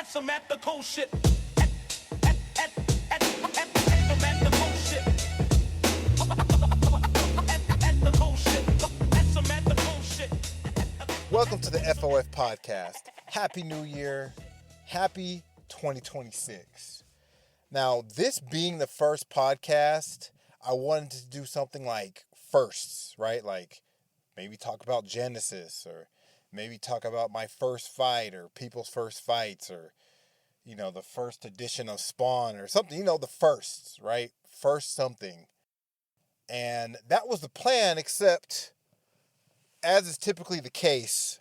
That's some ethical shit. Ethical shit. Ethical shit. That's some ethical shit. Welcome to the FOF Podcast. Happy New Year. Happy 2026. Now, this being the first podcast, I wanted to do something like firsts, right? Like maybe talk about Genesis, or maybe talk about my first fight, or people's first fights, or, the first edition of Spawn or something, the firsts, right? First something. And that was the plan, except as is typically the case,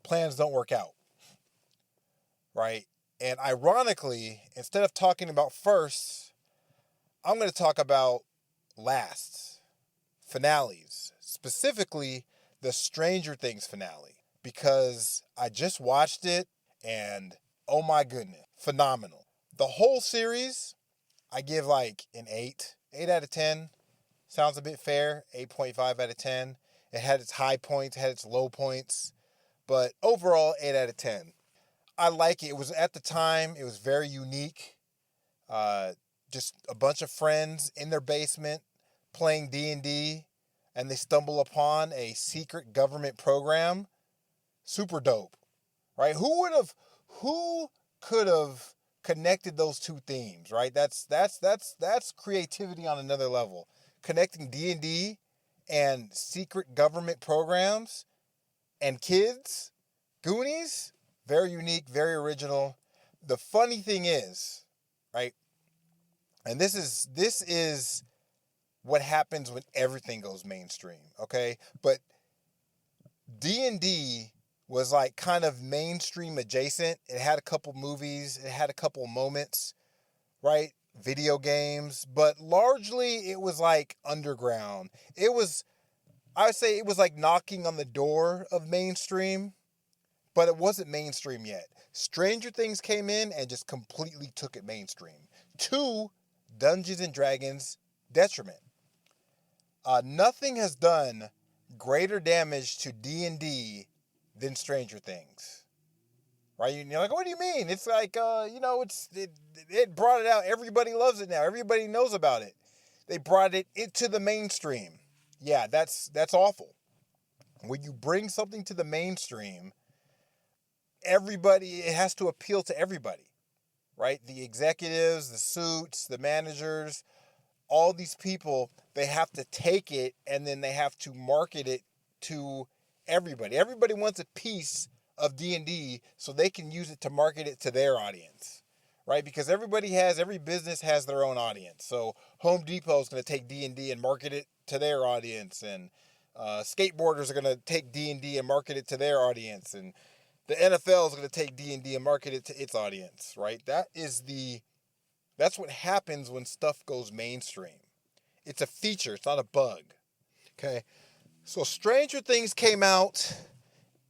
plans don't work out, right? And ironically, instead of talking about firsts, I'm going to talk about lasts, finales, specifically the Stranger Things finale, because I just watched it and oh my goodness, phenomenal. The whole series, I give like an 8 out of 10. Sounds a bit fair, 8.5 out of 10. It had its high points, had its low points, but overall 8 out of 10. I like it. It was, at the time, it was very unique. Just a bunch of friends in their basement playing D&D, and they stumble upon a secret government program. Super dope, right? Who could have connected those two themes, right? That's creativity on another level. Connecting D&D and secret government programs and kids, Goonies, very unique, very original. The funny thing is, right? And this is what happens when everything goes mainstream, okay? But D&D was like kind of mainstream adjacent. It had a couple movies, it had a couple moments, right? Video games, but largely it was like underground. I would say it was like knocking on the door of mainstream, but it wasn't mainstream yet. Stranger Things came in and just completely took it mainstream, to Dungeons and Dragons' detriment. Nothing has done greater damage to D&D than Stranger Things, right? You're like, what do you mean? It's like, it brought it out. Everybody loves it now. Everybody knows about it. They brought it into the mainstream. Yeah, that's awful. When you bring something to the mainstream, it has to appeal to everybody, right? The executives, the suits, the managers, all these people, they have to take it and then they have to market it to everybody. Everybody wants a piece of D&D so they can use it to market it to their audience, right? Because every business has their own audience. So Home Depot is going to take D&D and market it to their audience, and skateboarders are going to take D&D and market it to their audience, and the NFL is going to take D&D and market it to its audience, right? That's what happens when stuff goes mainstream. It's a feature. It's not a bug. Okay. So Stranger Things came out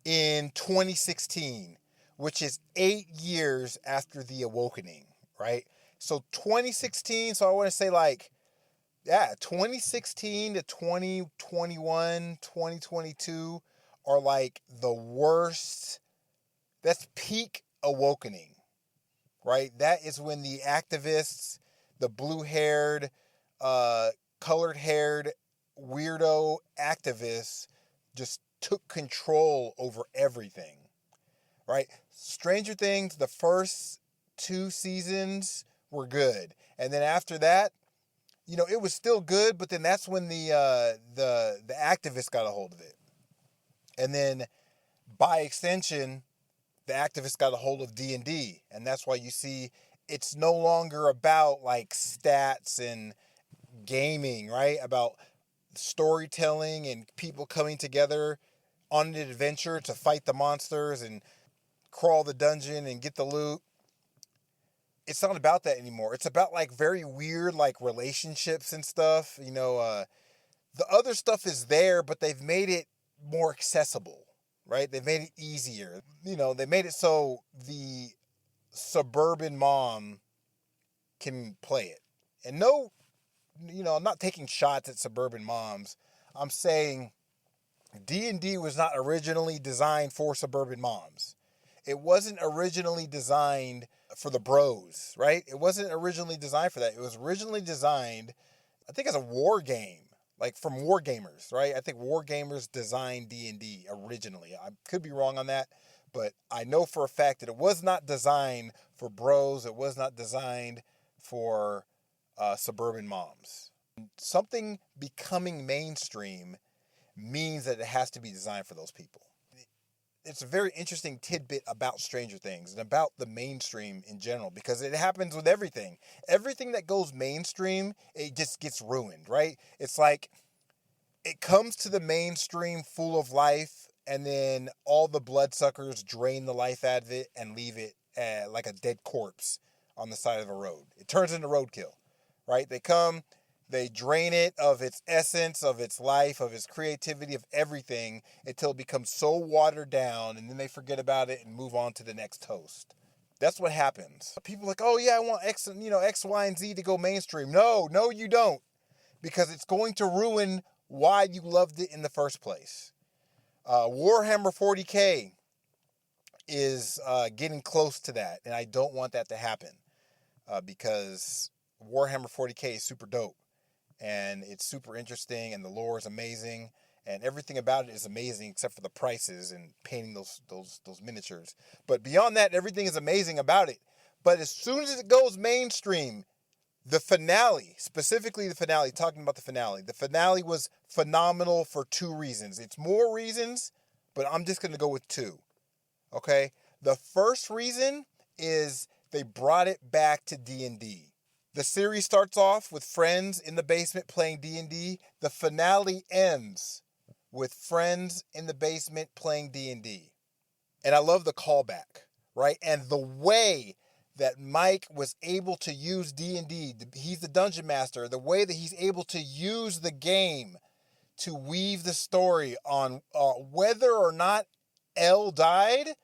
in 2016, which is 8 years after The Awakening, right? So 2016, so I want to say 2016 to 2021, 2022 are like the worst. That's peak Awakening, right? That is when the activists, the blue-haired, colored-haired, weirdo activists just took control over everything, right? Stranger Things, the first 2 seasons were good. And then after that, it was still good, but then that's when the activists got a hold of it. And then by extension, the activists got a hold of D&D, and that's why you see it's no longer about like stats and gaming, right? About storytelling and people coming together on an adventure to fight the monsters and crawl the dungeon and get the loot. It's not about that anymore. It's about like very weird like relationships and stuff. The other stuff is there, but they've made it more accessible, right? They've made it easier. They made it so the suburban mom can play it. And no, I'm not taking shots at suburban moms. I'm saying D&D was not originally designed for suburban moms. It wasn't originally designed for the bros, right? It wasn't originally designed for that. It was originally designed, I think, as a war game, like from war gamers, right? I think war gamers designed D&D originally. I could be wrong on that, but I know for a fact that it was not designed for bros. It was not designed for suburban moms. Something becoming mainstream means that it has to be designed for those people. It's a very interesting tidbit about Stranger Things and about the mainstream in general, because it happens with everything. Everything that goes mainstream, it just gets ruined, right? It's like it comes to the mainstream full of life, and then all the bloodsuckers drain the life out of it and leave it like a dead corpse on the side of a road. It turns into roadkill, right? They drain it of its essence, of its life, of its creativity, of everything, until it becomes so watered down, and then they forget about it and move on to the next toast. That's what happens. People are like, oh yeah, I want X, X, Y, and Z to go mainstream. No, you don't, because it's going to ruin why you loved it in the first place. Warhammer 40K is getting close to that, and I don't want that to happen because Warhammer 40K is super dope. And it's super interesting, and the lore is amazing, and everything about it is amazing except for the prices and painting those miniatures. But beyond that, everything is amazing about it. But as soon as it goes mainstream, the finale, specifically the finale, talking about the finale was phenomenal for two reasons. It's more reasons, but I'm just going to go with two. Okay? The first reason is they brought it back to D&D. The series starts off with friends in the basement playing D&D. The finale ends with friends in the basement playing D&D. And I love the callback, right? And the way that Mike was able to use D&D, he's the dungeon master, the way that he's able to use the game to weave the story on whether or not Elle died,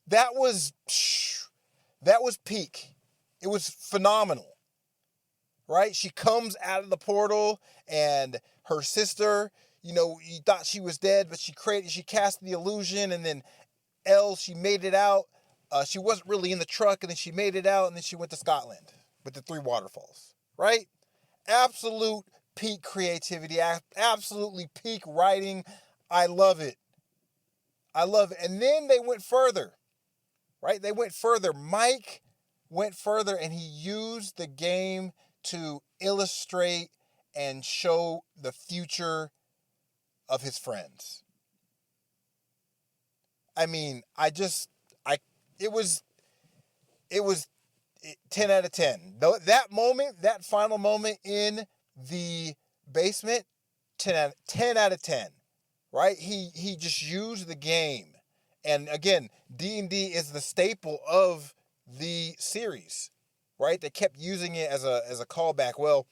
that was peak. It was phenomenal. Right? She comes out of the portal, and her sister, you thought she was dead, but she cast the illusion, and then Elle, she made it out. She wasn't really in the truck, and then she made it out, and then she went to Scotland with the 3 waterfalls. Right? Absolute peak creativity, absolutely peak writing. I love it. And then they went further. Right? They went further. Mike went further, and he used the game to illustrate and show the future of his friends. I mean, it was 10 out of 10. That moment, that final moment in the basement, 10 out of 10, right? He just used the game. And again, D&D is the staple of the series. Right? They kept using it as a callback. Well,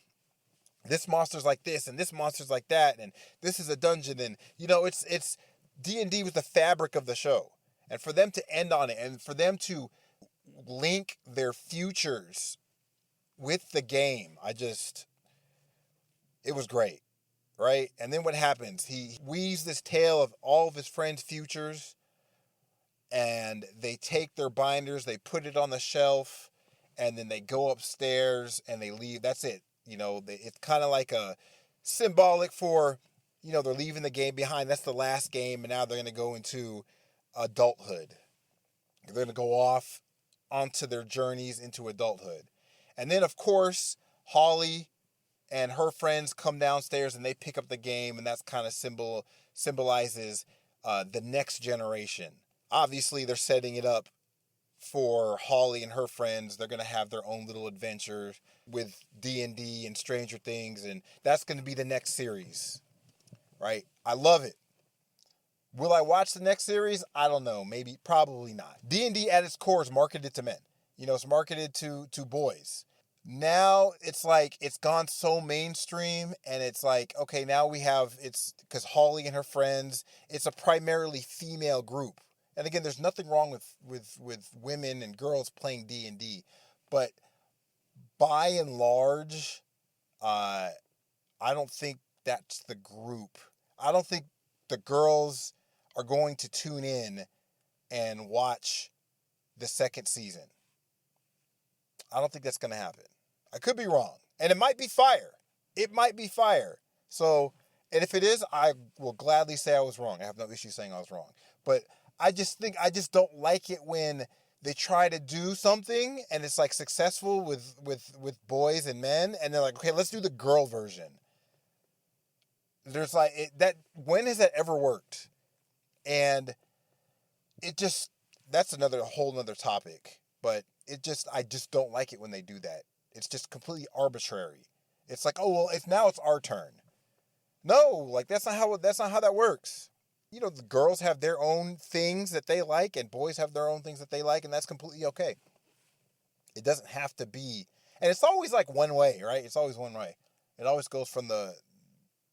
this monster's like this, and this monster's like that, and this is a dungeon, and it's D&D was the fabric of the show. And for them to end on it, and for them to link their futures with the game, it was great, right? And then what happens? He weaves this tale of all of his friends' futures, and they take their binders, they put it on the shelf, and then they go upstairs and they leave. That's it. It's kind of like a symbolic for, they're leaving the game behind. That's the last game, and now they're going to go into adulthood. They're going to go off onto their journeys into adulthood. And then, of course, Holly and her friends come downstairs and they pick up the game, and that's kind of symbolizes the next generation. Obviously, they're setting it up for Holly and her friends. They're going to have their own little adventures with D&D and Stranger Things, and that's going to be the next series, right? I love it. Will I watch the next series? I don't know. Maybe, probably not. D&D at its core is marketed to men. It's marketed to boys. Now it's like it's gone so mainstream, and it's like, okay, now it's because Holly and her friends, it's a primarily female group. And again, there's nothing wrong with women and girls playing D&D, but by and large, I don't think that's the group. I don't think the girls are going to tune in and watch the second season. I don't think that's going to happen. I could be wrong. And it might be fire. It might be fire. So, and if it is, I will gladly say I was wrong. I have no issue saying I was wrong. But I just don't like it when they try to do something and it's like successful with boys and men, and they're like, okay, let's do the girl version. There's like when has that ever worked? And that's a whole nother topic. But I just don't like it when they do that. It's just completely arbitrary. It's like, oh well, now it's our turn. No, like that's not how that works. You know, the girls have their own things that they like, and boys have their own things that they like, and that's completely okay. It doesn't have to be, and it's always like one way, right? It's always one way. It always goes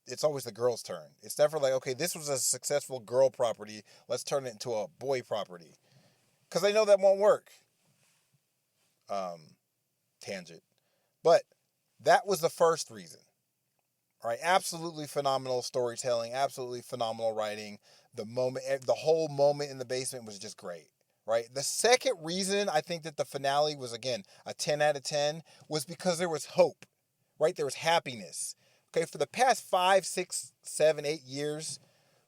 it's always the girl's turn. It's never like, okay, this was a successful girl property, let's turn it into a boy property. Because they know that won't work. Tangent. But that was the first reason. All right, absolutely phenomenal storytelling, absolutely phenomenal writing. The whole moment in the basement was just great, right? The second reason I think that the finale was, again, a 10 out of 10 was because there was hope, right? There was happiness. Okay, for the past 5, 6, 7, 8 years,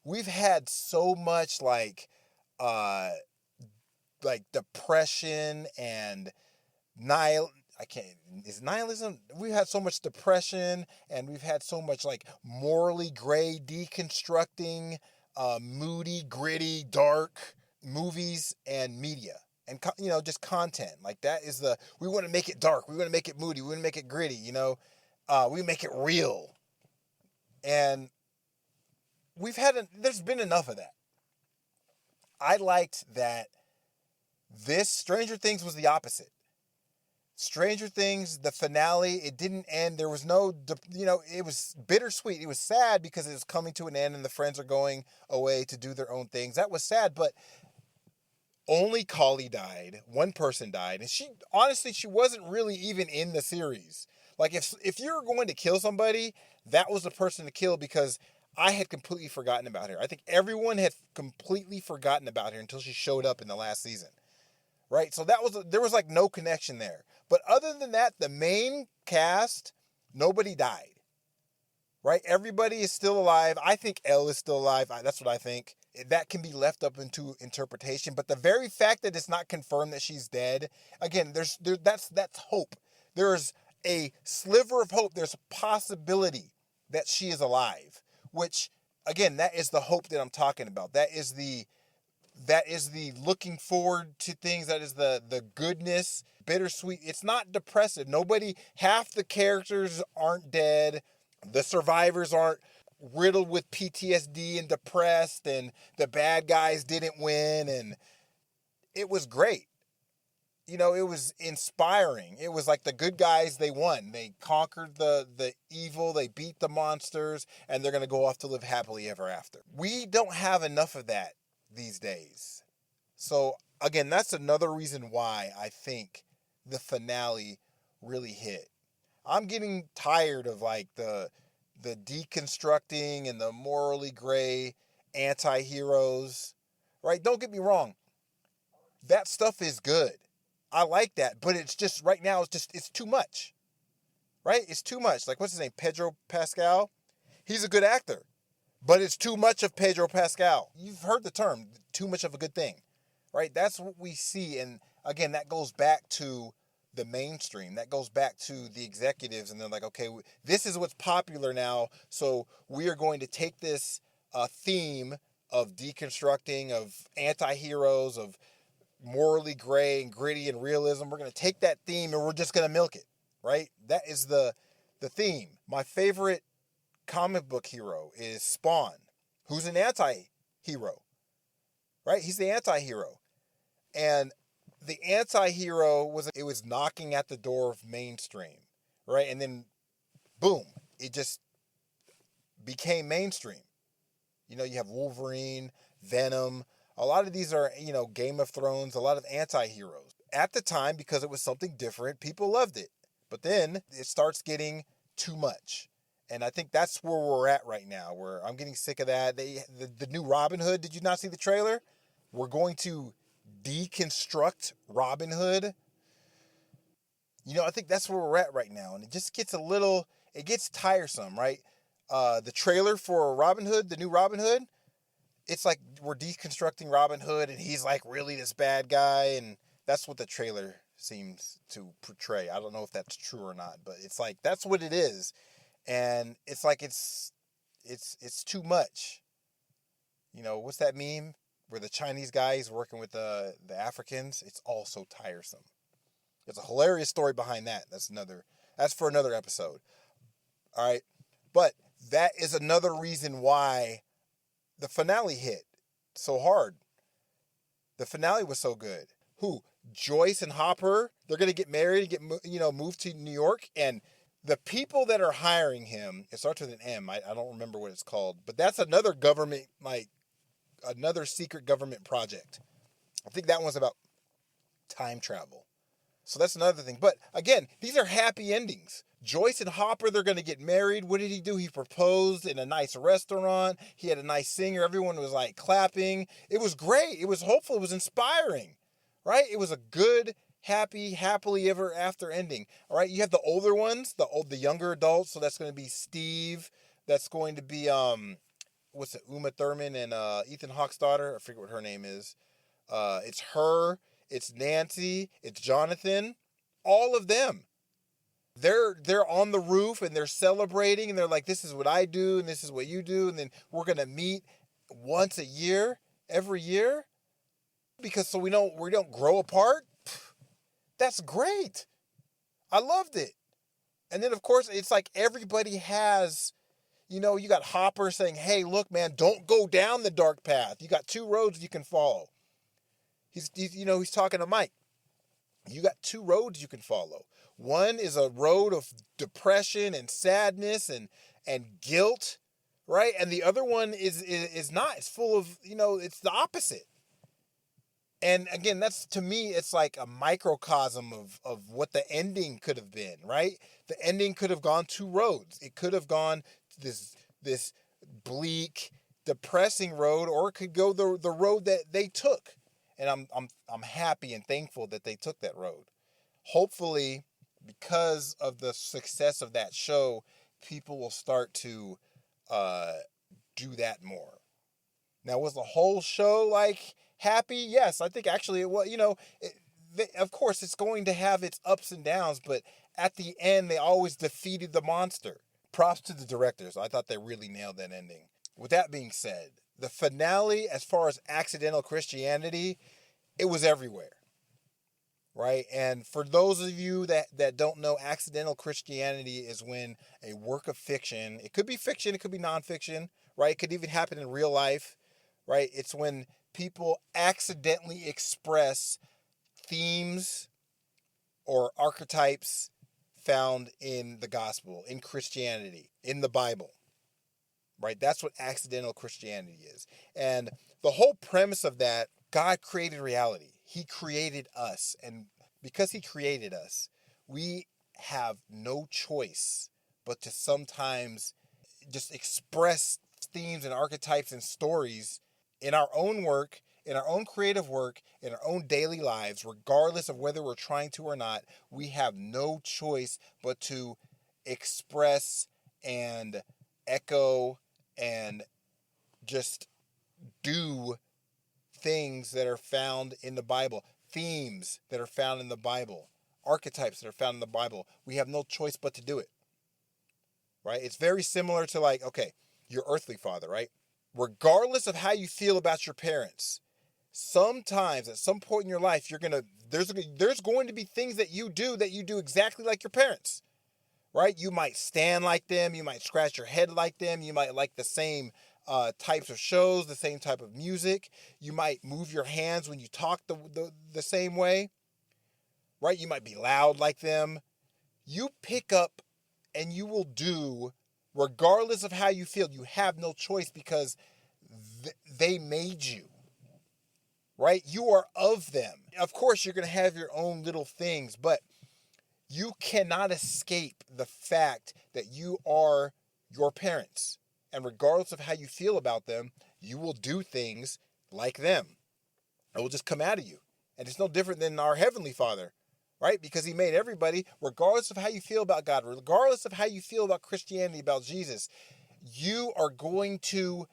we've had so much like depression and is nihilism? We've had so much depression, and we've had so much like morally gray, deconstructing, moody, gritty, dark movies and media, and just content. Like that is we want to make it dark, we want to make it moody, we want to make it gritty. We make it real, and there's been enough of that. I liked that this Stranger Things was the opposite. Stranger Things, the finale, it didn't end. There was no, it was bittersweet. It was sad because it was coming to an end and the friends are going away to do their own things. That was sad, but only Kali died. One person died. And she wasn't really even in the series. Like, if you were going to kill somebody, that was the person to kill, because I had completely forgotten about her. I think everyone had completely forgotten about her until she showed up in the last season. Right? So there was like no connection there. But other than that, the main cast, nobody died. Right? Everybody is still alive. I think Elle is still alive. That's what I think. That can be left up into interpretation. But the very fact that it's not confirmed that she's dead, again, that's hope. There's a sliver of hope. There's a possibility that she is alive. Which, again, that is the hope that I'm talking about. That is the looking forward to things. That is the goodness, bittersweet. It's not depressive. Half the characters aren't dead. The survivors aren't riddled with PTSD and depressed, and the bad guys didn't win. And it was great. It was inspiring. It was like the good guys, they won. They conquered the evil, they beat the monsters, and they're going to go off to live happily ever after. We don't have enough of that these days. So again, that's another reason why I think the finale really hit. I'm getting tired of like the deconstructing and the morally gray anti-heroes, right? Don't get me wrong. That stuff is good. I like that, but it's just right now it's too much. Right? It's too much. Like, what's his name? Pedro Pascal. He's a good actor. But it's too much of Pedro Pascal. You've heard the term, too much of a good thing, right? That's what we see. And again, that goes back to the mainstream. That goes back to the executives. And they're like, okay, this is what's popular now. So we are going to take this theme of deconstructing, of anti-heroes, of morally gray and gritty and realism. We're going to take that theme and we're just going to milk it, right? That is the theme. My favorite comic book hero is Spawn, who's an anti-hero, right? He's the anti-hero. And the anti-hero was knocking at the door of mainstream, right? And then, boom, it just became mainstream. You have Wolverine, Venom. A lot of these are, Game of Thrones, a lot of anti-heroes. At the time, because it was something different, people loved it. But then it starts getting too much. And I think that's where we're at right now, where I'm getting sick of that. The new Robin Hood, did you not see the trailer? We're going to deconstruct Robin Hood. I think that's where we're at right now. And it just gets it gets tiresome, right? The trailer for Robin Hood, the new Robin Hood, it's like we're deconstructing Robin Hood and he's like really this bad guy. And that's what the trailer seems to portray. I don't know if that's true or not, but it's like, that's what it is. And it's like, it's too much. What's that meme where the Chinese guy is working with the Africans? It's all so tiresome. There's a hilarious story behind that. That's for another episode. All right. But that is another reason why the finale hit so hard. The finale was so good. Joyce and Hopper, they're going to get married and moved to New York. And the people that are hiring him, it starts with an M. I don't remember what it's called, but that's another government, another secret government project. I think that one's about time travel. So that's another thing. But again, these are happy endings. Joyce and Hopper, they're going to get married. What did he do? He proposed in a nice restaurant. He had a nice singer. Everyone was like clapping. It was great. It was hopeful. It was inspiring, right? It was a good, happily ever after ending. All right. You have the older ones, the younger adults. So that's going to be Steve. That's going to be, Uma Thurman and Ethan Hawke's daughter. I forget what her name is. It's her. It's Nancy, it's Jonathan, all of them. They're on the roof and they're celebrating and they're like, this is what I do and this is what you do. And then we're going to meet once a year, every year, because so we don't grow apart. That's great. I loved it. And then, of course, it's like everybody has, you got Hopper saying, hey, look, man, don't go down the dark path. You got two roads you can follow. He's talking to Mike. You got two roads you can follow. One is a road of depression and sadness and guilt, right? And the other one is not. It's full of, it's the opposite. And again, that's, to me, it's like a microcosm of what the ending could have been, right? The ending could have gone two roads. It could have gone this bleak, depressing road, or it could go the road that they took. And I'm happy and thankful that they took that road. Hopefully, because of the success of that show, people will start to do that more. Now, was the whole show happy? Yes, I think actually it was. Of course, it's going to have its ups and downs, but at the end, they always defeated the monster. Props to the directors. I thought they really nailed that ending. With that being said, the finale, as far as accidental Christianity, it was everywhere, right? And for those of you that don't know, accidental Christianity is when a work of fiction, it could be fiction, it could be nonfiction, right? It could even happen in real life, right? It's when people accidentally express themes or archetypes found in the gospel, in Christianity, in the Bible. Right? That's what accidental Christianity is. And the whole premise of that, God created reality. He created us. And because he created us, we have no choice but to sometimes just express themes and archetypes and stories in our own work, in our own creative work, in our own daily lives, regardless of whether we're trying to or not. We have no choice but to express and echo and just do things that are found in the Bible, themes that are found in the Bible, archetypes that are found in the Bible. We have no choice but to do it, right? It's very similar to okay, your earthly father, right? Regardless of how you feel about your parents, sometimes at some point in your life, there's going to be things that you do exactly like your parents. Right? You might stand like them. You might scratch your head like them. You might like the same types of shows, the same type of music. You might move your hands when you talk the same way. Right? You might be loud like them. You pick up and you will do, regardless of how you feel. You have no choice because they made you. Right? You are of them. Of course, you're going to have your own little things, but you cannot escape the fact that you are your parents. And regardless of how you feel about them, you will do things like them. It will just come out of you. And it's no different than our Heavenly Father, right? Because he made everybody, regardless of how you feel about God, regardless of how you feel about Christianity, about Jesus, you are going to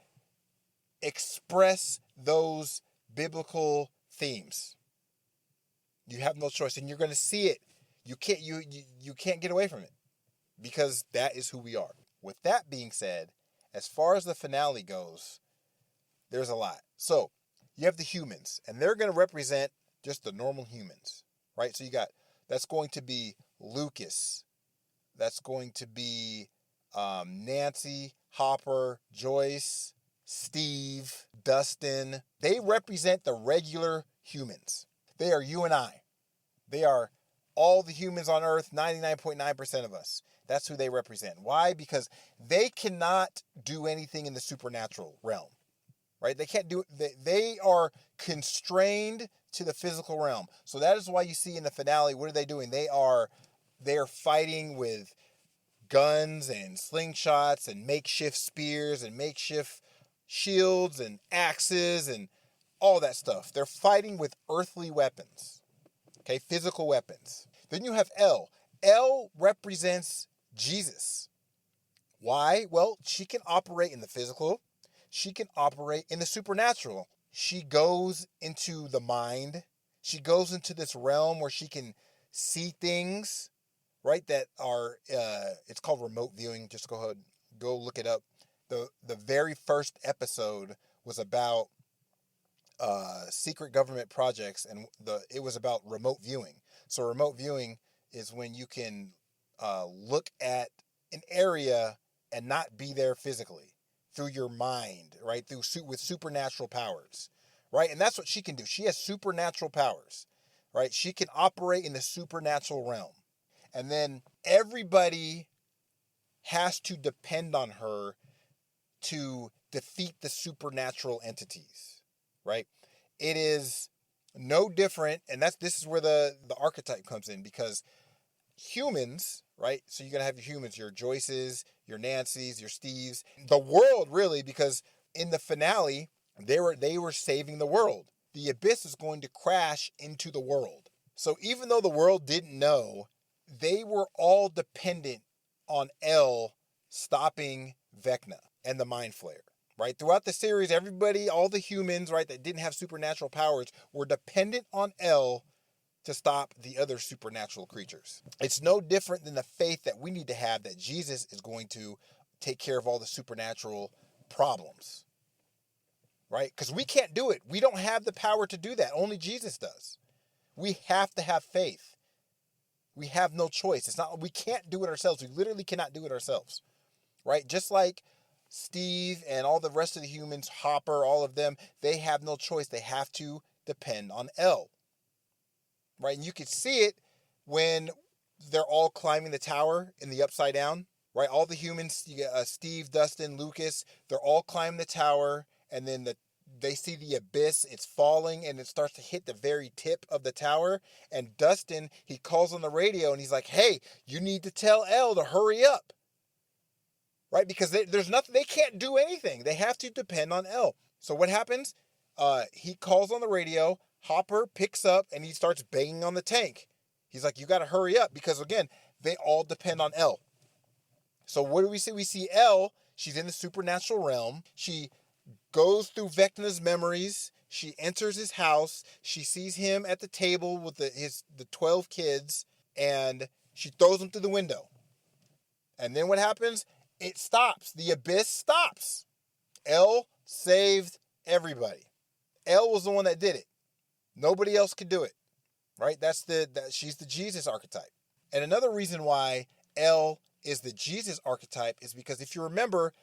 express those biblical themes. You have no choice, and you're going to see it. You can't get away from it, because that is who we are. With that being said, as far as the finale goes, there's a lot. So you have the humans, and they're going to represent just the normal humans, right? So that's going to be Lucas. That's going to be Nancy, Hopper, Joyce, Steve, Dustin. They represent the regular humans. They are you and I. They are all the humans on Earth, 99.9% of us. That's who they represent. Why? Because they cannot do anything in the supernatural realm, right? They can't do it. They are constrained to the physical realm. So that is why you see in the finale, what are they doing? They are fighting with guns and slingshots and makeshift spears and makeshift shields and axes and all that stuff. They're fighting with earthly weapons, okay, physical weapons. Then you have Elle. Elle represents Jesus. Why? Well, she can operate in the physical. She can operate in the supernatural. She goes into the mind. She goes into this realm where she can see things, right, that are, it's called remote viewing. Just go ahead, go look it up. The very first episode was about secret government projects, and it was about remote viewing. So remote viewing is when you can look at an area and not be there physically through your mind, right? With supernatural powers, right? And that's what she can do. She has supernatural powers, right? She can operate in the supernatural realm. And then everybody has to depend on her to defeat the supernatural entities, right? It is no different, and this is where the archetype comes in, because humans, right? So you're going to have your humans, your Joyces, your Nancys, your Steves, the world, really, because in the finale, they were saving the world. The abyss is going to crash into the world. So even though the world didn't know, they were all dependent on Elle stopping Vecna and the Mind Flayer, right? Throughout the series, everybody, all the humans, right, that didn't have supernatural powers were dependent on Elle to stop the other supernatural creatures. It's no different than the faith that we need to have that Jesus is going to take care of all the supernatural problems, right? Because we can't do it. We don't have the power to do that. Only Jesus does. We have to have faith. We have no choice. We can't do it ourselves. We literally cannot do it ourselves, right? Just like Steve and all the rest of the humans, Hopper, all of them, they have no choice. They have to depend on Elle, right? And you can see it when they're all climbing the tower in the upside down, right? All the humans, you get Steve, Dustin, Lucas, they're all climbing the tower, and then they see the abyss, it's falling, and it starts to hit the very tip of the tower. And Dustin, he calls on the radio, and he's like, hey, you need to tell Elle to hurry up, right? Because there's nothing, they can't do anything. They have to depend on Elle. So what happens? He calls on the radio, Hopper picks up, and he starts banging on the tank. He's like, you got to hurry up, because again, they all depend on Elle. So what do we see? We see Elle, she's in the supernatural realm. She goes through Vecna's memories. She enters his house. She sees him at the table with the 12 kids, and she throws them through the window. And then what happens? It stops. The abyss stops. Elle saved everybody. Elle was the one that did it. Nobody else could do it, right? She's the Jesus archetype. And another reason why Elle is the Jesus archetype is because if you remember,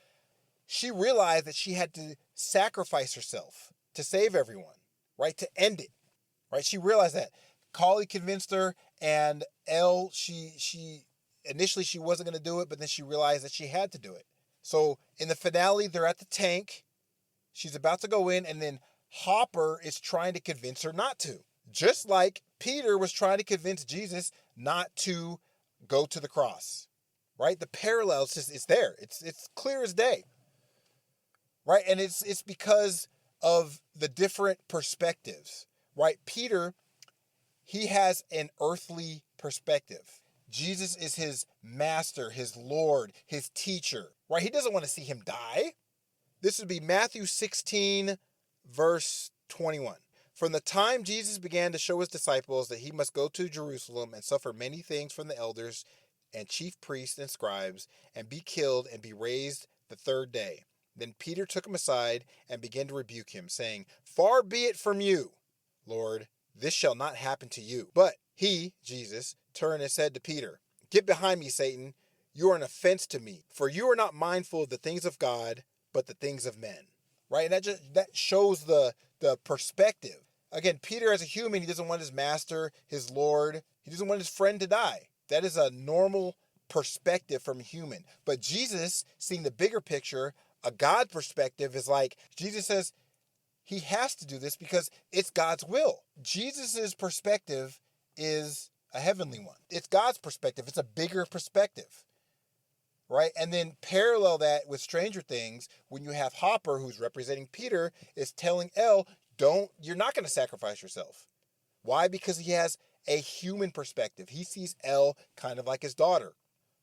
she realized that she had to sacrifice herself to save everyone, right? To end it, right? She realized that. Kali convinced her, and Elle, she initially she wasn't going to do it, but then she realized that she had to do it. So in the finale, they're at the tank. She's about to go in, and then Hopper is trying to convince her not to. Just like Peter was trying to convince Jesus not to go to the cross, right? The parallels, it's there. It's clear as day, right? And it's because of the different perspectives. right? Peter, he has an earthly perspective. Jesus is his master, his Lord, his teacher, right? He doesn't want to see him die. This would be Matthew 16, verse 21. From the time Jesus began to show his disciples that he must go to Jerusalem and suffer many things from the elders and chief priests and scribes, and be killed and be raised the third day. Then Peter took him aside and began to rebuke him, saying, "Far be it from you, Lord, this shall not happen to you." But he, Jesus, turned and said to Peter, "Get behind me, Satan. You are an offense to me, for you are not mindful of the things of God, but the things of men." Right? And that shows the perspective. Again, Peter as a human, he doesn't want his master, his Lord, he doesn't want his friend to die. That is a normal perspective from a human. But Jesus, seeing the bigger picture, a God perspective, is like, Jesus says he has to do this because it's God's will. Jesus's perspective is a heavenly one. It's God's perspective. It's a bigger perspective. Right? And then parallel that with Stranger Things, when you have Hopper, who's representing Peter, is telling Elle, you're not going to sacrifice yourself. Why? Because he has a human perspective. He sees Elle kind of like his daughter,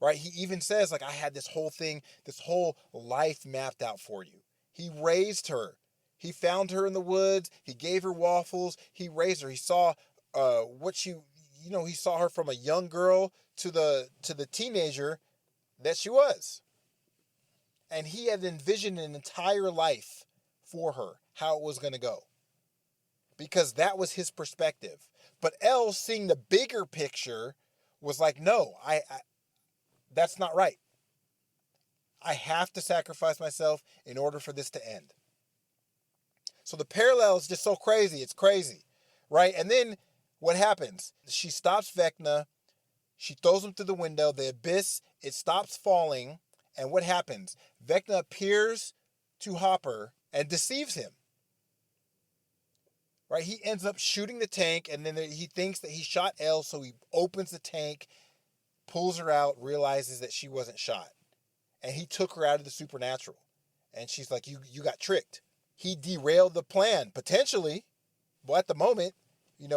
right? He even says, like, I had this whole thing, this whole life mapped out for you. He raised her. He found her in the woods. He gave her waffles. He raised her. He saw he saw her from a young girl to the teenager that she was. And he had envisioned an entire life for her, how it was going to go. Because that was his perspective. But Elle, seeing the bigger picture, was like, no, I that's not right. I have to sacrifice myself in order for this to end. So the parallel is just so crazy. It's crazy, right? And then what happens? She stops Vecna. She throws him through the window. The abyss, it stops falling. And what happens? Vecna appears to Hopper and deceives him. Right? He ends up shooting the tank, and then he thinks that he shot Elle, so he opens the tank, pulls her out, realizes that she wasn't shot. And he took her out of the supernatural. And she's like, you got tricked. He derailed the plan, potentially. Well, at the moment, he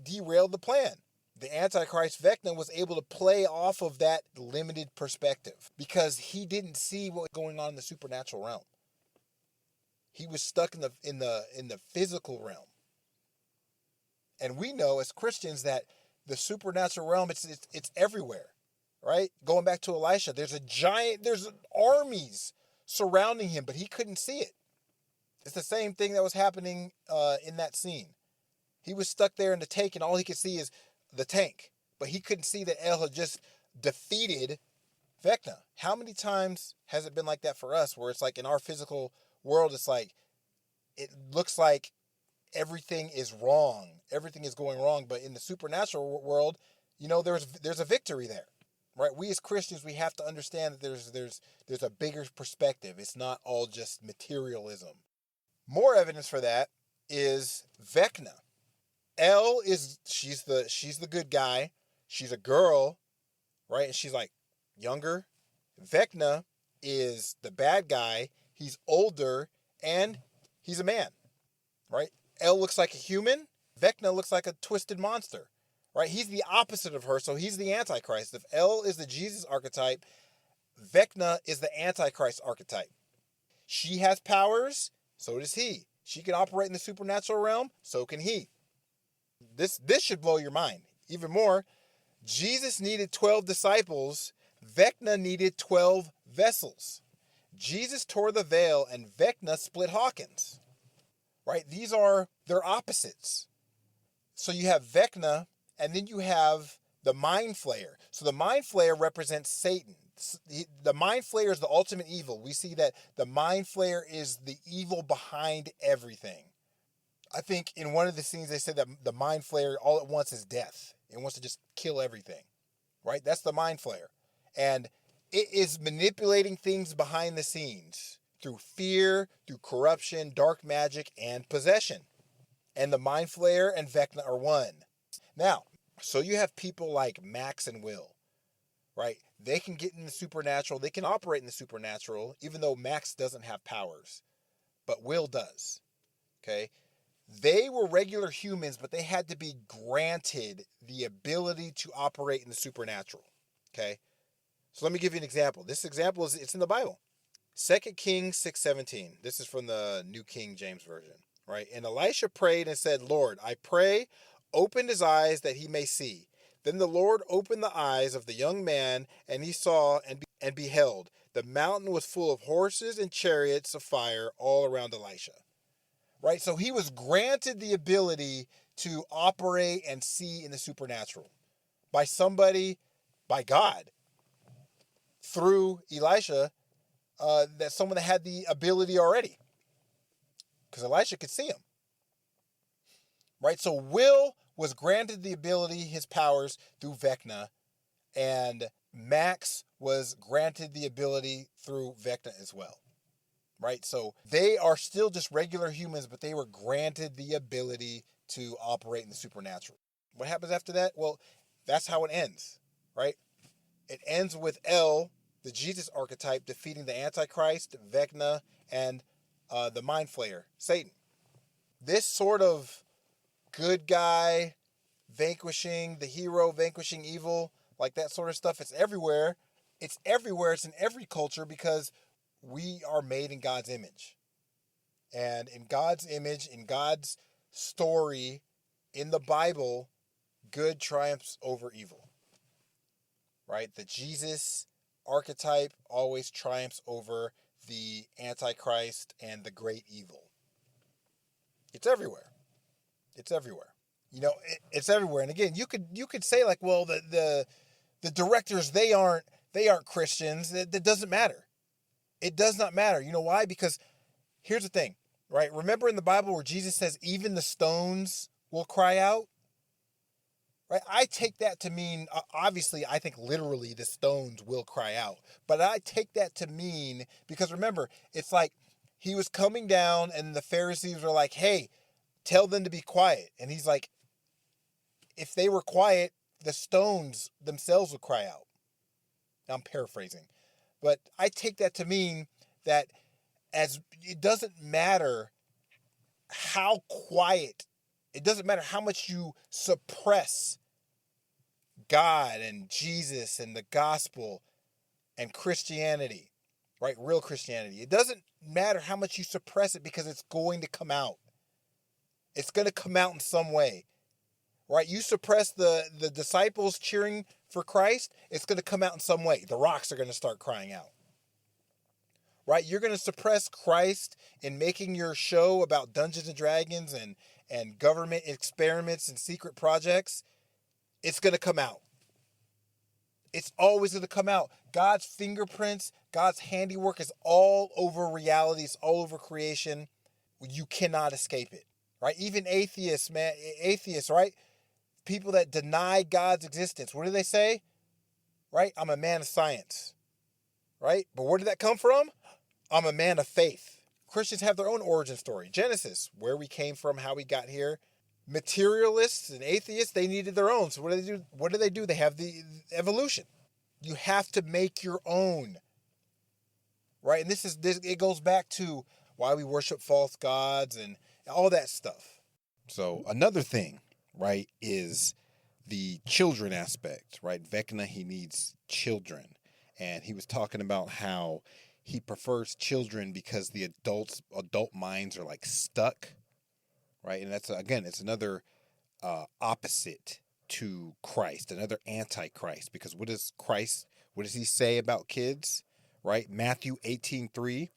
derailed the plan. The Antichrist Vecna was able to play off of that limited perspective because he didn't see what was going on in the supernatural realm. He was stuck in the physical realm. And we know as Christians that the supernatural realm, it's everywhere, right? Going back to Elisha, there's armies surrounding him, but he couldn't see it. It's the same thing that was happening in that scene. He was stuck there in the tank, and all he could see is the tank. But he couldn't see that El had just defeated Vecna. How many times has it been like that for us, where it's like in our physical world, it's like, it looks like everything is wrong. Everything is going wrong. But in the supernatural world, there's a victory there, right? We as Christians, we have to understand that there's a bigger perspective. It's not all just materialism. More evidence for that is Vecna. Elle she's the good guy. She's a girl, right? And she's like younger. Vecna is the bad guy. He's older and he's a man, right? Elle looks like a human. Vecna looks like a twisted monster, right? He's the opposite of her, so he's the Antichrist. If Elle is the Jesus archetype, Vecna is the Antichrist archetype. She has powers, so does he. She can operate in the supernatural realm, so can he. This should blow your mind. Even more, Jesus needed 12 disciples. Vecna needed 12 vessels. Jesus tore the veil and Vecna split Hawkins. Right? They're opposites. So you have Vecna, and then you have the Mind Flayer. So the Mind Flayer represents Satan. The Mind Flayer is the ultimate evil. We see that the Mind Flayer is the evil behind everything. I think in one of the scenes they said that the Mind Flayer all it wants is death. It wants to just kill everything. Right? That's the Mind Flayer. And it is manipulating things behind the scenes through fear, through corruption, dark magic, and possession. And the Mind Flayer and Vecna are one. Now, so you have people like Max and Will, right? They can get in the supernatural. They can operate in the supernatural, even though Max doesn't have powers. But Will does, okay? They were regular humans, but they had to be granted the ability to operate in the supernatural. Okay? So let me give you an example. This example it's in the Bible. 2 Kings 6:17. This is from the New King James Version, right? And Elisha prayed and said, Lord, I pray, open his eyes that he may see. Then the Lord opened the eyes of the young man, and he saw and beheld. The mountain was full of horses and chariots of fire all around Elisha. Right? So he was granted the ability to operate and see in the supernatural by somebody, by God, through Elisha, that someone that had the ability already. Because Elisha could see him. Right? So Will was granted the ability, his powers, through Vecna, and Max was granted the ability through Vecna as well. Right? So they are still just regular humans, but they were granted the ability to operate in the supernatural. What happens after that? Well, that's how it ends, right? It ends with El, the Jesus archetype, defeating the Antichrist, Vecna, and the Mind Flayer, Satan. This sort of good guy vanquishing the hero, vanquishing evil, like that sort of stuff, it's everywhere. It's everywhere. It's in every culture because we are made in God's image. And in God's image, in God's story, in the Bible, good triumphs over evil. Right? The Jesus archetype always triumphs over the Antichrist and the great evil. It's everywhere. It's everywhere. You know, it's everywhere. And again, you could say like, well, the directors, they aren't Christians. That doesn't matter. It does not matter. You know why? Because here's the thing, right? Remember in the Bible where Jesus says, even the stones will cry out? Right? I take that to mean, obviously, I think literally the stones will cry out. But I take that to mean, because remember, it's like he was coming down and the Pharisees were like, hey, tell them to be quiet. And he's like, if they were quiet, the stones themselves would cry out. I'm paraphrasing. But I take that to mean that as it doesn't matter how quiet, it doesn't matter how much you suppress God and Jesus and the gospel and Christianity, right? Real Christianity. It doesn't matter how much you suppress it because it's going to come out. It's going to come out in some way, right? You suppress the disciples cheering for Christ, it's going to come out in some way. The rocks are going to start crying out, right? You're going to suppress Christ in making your show about Dungeons and Dragons and government experiments and secret projects. It's going to come out. It's always going to come out. God's fingerprints, God's handiwork is all over reality. It's all over creation. You cannot escape it, right? Even atheists, right? People that deny God's existence. What do they say? Right? I'm a man of science, right? But where did that come from? I'm a man of faith. Christians have their own origin story. Genesis, where we came from, how we got here. Materialists and atheists, they needed their own. So what do they do? What do? They have the evolution. You have to make your own, right? And this it goes back to why we worship false gods and all that stuff. So another thing, right, is the children aspect, right? Vecna, he needs children. And he was talking about how he prefers children because the adult minds are like stuck, right? And that's, again, it's another opposite to Christ, another antichrist. Because what does he say about kids, right? Matthew 18:3,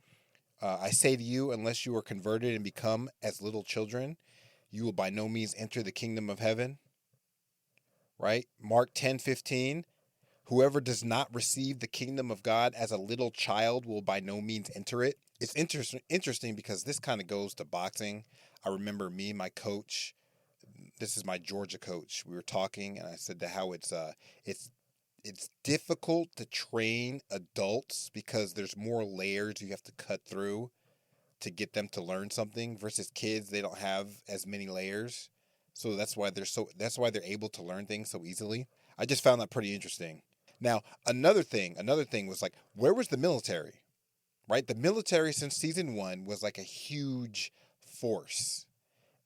I say to you, unless you are converted and become as little children, you will by no means enter the kingdom of heaven, right? Mark 10:15, whoever does not receive the kingdom of God as a little child will by no means enter it. It's interesting because this kind of goes to boxing. I remember me and my coach, this is my Georgia coach, we were talking and I said to how it's difficult to train adults because there's more layers you have to cut through to get them to learn something versus kids. They don't have as many layers. So that's why they're able to learn things so easily. I just found that pretty interesting. Now, another thing was like, where was the military? Right? The military since season 1 was like a huge force.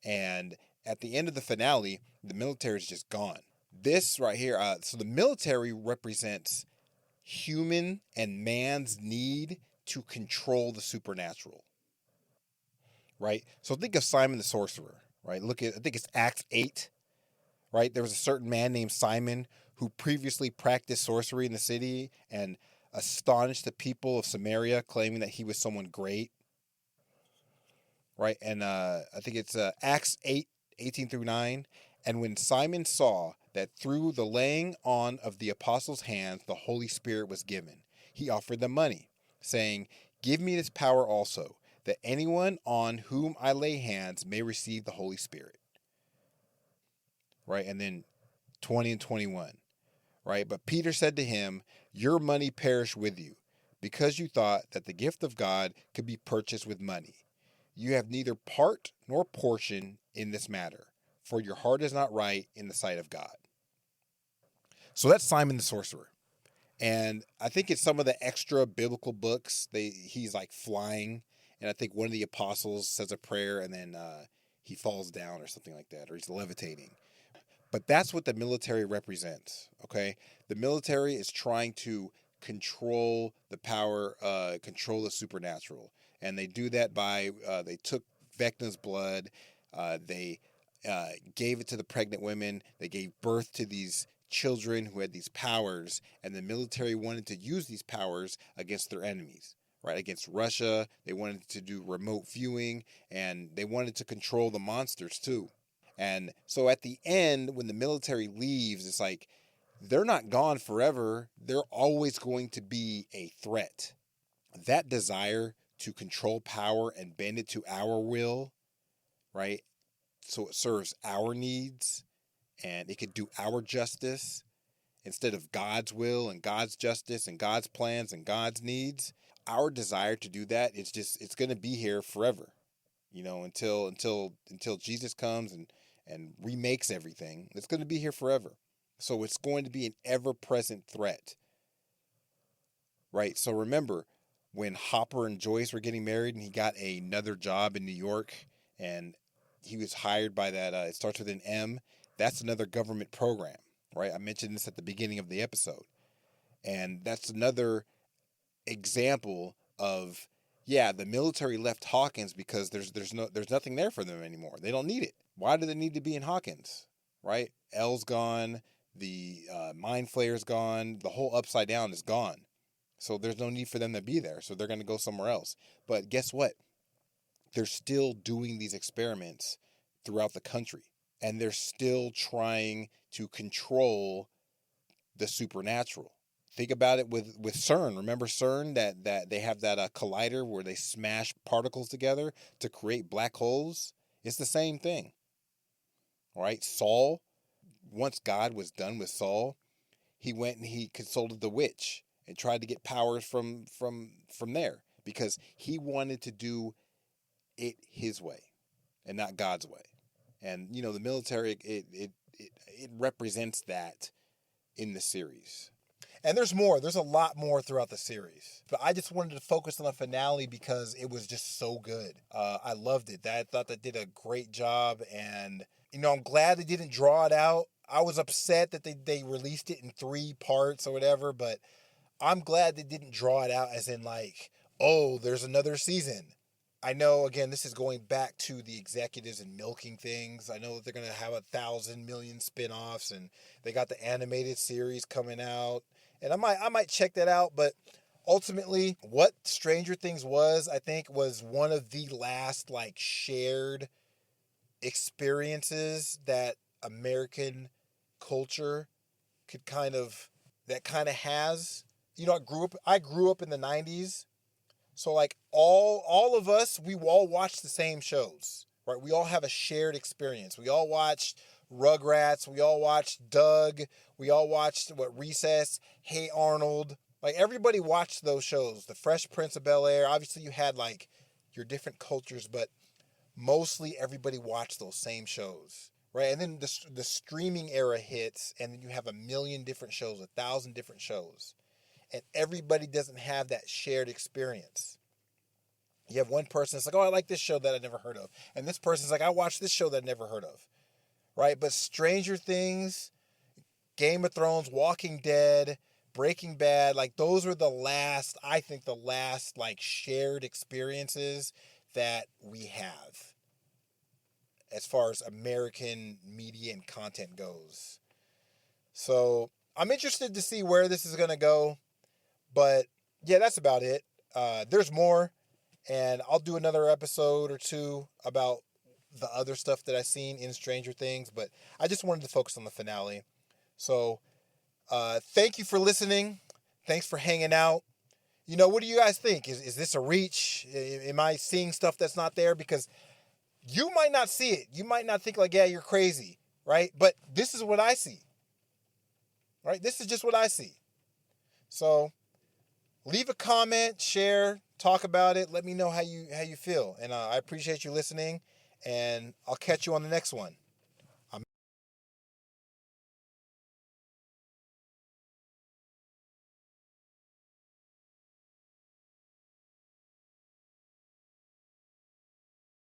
And at the end of the finale, the military is just gone. This right here, so the military represents human and man's need to control the supernatural, right? So think of Simon the Sorcerer, right? I think it's Acts 8, right? There was a certain man named Simon who previously practiced sorcery in the city and astonished the people of Samaria, claiming that he was someone great, right? And I think it's Acts 8, 18 through 9. And when Simon saw that through the laying on of the apostles' hands the Holy Spirit was given, he offered them money, saying, "Give me this power also, that anyone on whom I lay hands may receive the Holy Spirit." Right? And then 20 and 21. Right? But Peter said to him, "Your money perish with you, because you thought that the gift of God could be purchased with money. You have neither part nor portion in this matter, for your heart is not right in the sight of God." So that's Simon the Sorcerer. And I think it's some of the extra biblical books. He's like flying, and I think one of the apostles says a prayer, and then he falls down or something like that, or he's levitating. But that's what the military represents, okay? The military is trying to control the power, control the supernatural. And they do that by, they took Vecna's blood, they gave it to the pregnant women, they gave birth to these children who had these powers, and the military wanted to use these powers against their enemies, right? Against Russia, they wanted to do remote viewing, and they wanted to control the monsters too. And so at the end, when the military leaves, it's like they're not gone forever. They're always going to be a threat. That desire to control power and bend it to our will, right? So it serves our needs and it could do our justice instead of God's will and God's justice and God's plans and God's needs. Our desire to do that, it's going to be here forever, until Jesus comes and remakes everything. It's going to be here forever. So it's going to be an ever-present threat. Right? So remember, when Hopper and Joyce were getting married and he got another job in New York and he was hired by that, it starts with an M, that's another government program, right? I mentioned this at the beginning of the episode. And that's another example of, the military left Hawkins because there's nothing there for them anymore. They don't need it. Why do they need to be in Hawkins, right? L's gone, the Mind Flayer's gone, the whole Upside Down is gone. So there's no need for them to be there. So they're going to go somewhere else. But guess what? They're still doing these experiments throughout the country. And they're still trying to control the supernatural. Think about it with CERN. Remember CERN, that they have that collider where they smash particles together to create black holes? It's the same thing. Right? Saul, once God was done with Saul, he went and he consulted the witch and tried to get powers from there because he wanted to do it his way and not God's way. And the military it represents that in the series. And there's more. There's a lot more throughout the series. But I just wanted to focus on the finale because it was just so good. I loved it. I thought they did a great job. And, I'm glad they didn't draw it out. I was upset that they released it in 3 parts or whatever. But I'm glad they didn't draw it out as in like, oh, there's another season. I know, again, this is going back to the executives and milking things. I know that they're going to have 1,000 million spinoffs, and they got the animated series coming out. And I might check that out, but ultimately, what Stranger Things was, I think, was one of the last shared experiences that American culture has. I grew up in the 90s. So all of us, we all watched the same shows, right? We all have a shared experience. We all watched Rugrats. We all watched Doug. We all watched Recess, Hey Arnold. Everybody watched those shows. The Fresh Prince of Bel-Air. Obviously you had your different cultures, but mostly everybody watched those same shows, right? And then the streaming era hits, and then you have 1,000,000 different shows, 1,000 different shows. And everybody doesn't have that shared experience. You have one person that's like, oh, I like this show that I never heard of. And this person's like, I watched this show that I never heard of. Right? But Stranger Things, Game of Thrones, Walking Dead, Breaking Bad, like those were the last like shared experiences that we have as far as American media and content goes. So I'm interested to see where this is going to go. But yeah, that's about it. There's more. And I'll do another episode or two about the other stuff that I've seen in Stranger Things. But I just wanted to focus on the finale. So thank you for listening. Thanks for hanging out. What do you guys think? Is this a reach? Am I seeing stuff that's not there? Because you might not see it. You might not think like, yeah, you're crazy, right? But this is what I see, right? This is just what I see. So leave a comment, share, talk about it. Let me know how you feel. And I appreciate you listening, and I'll catch you on the next one.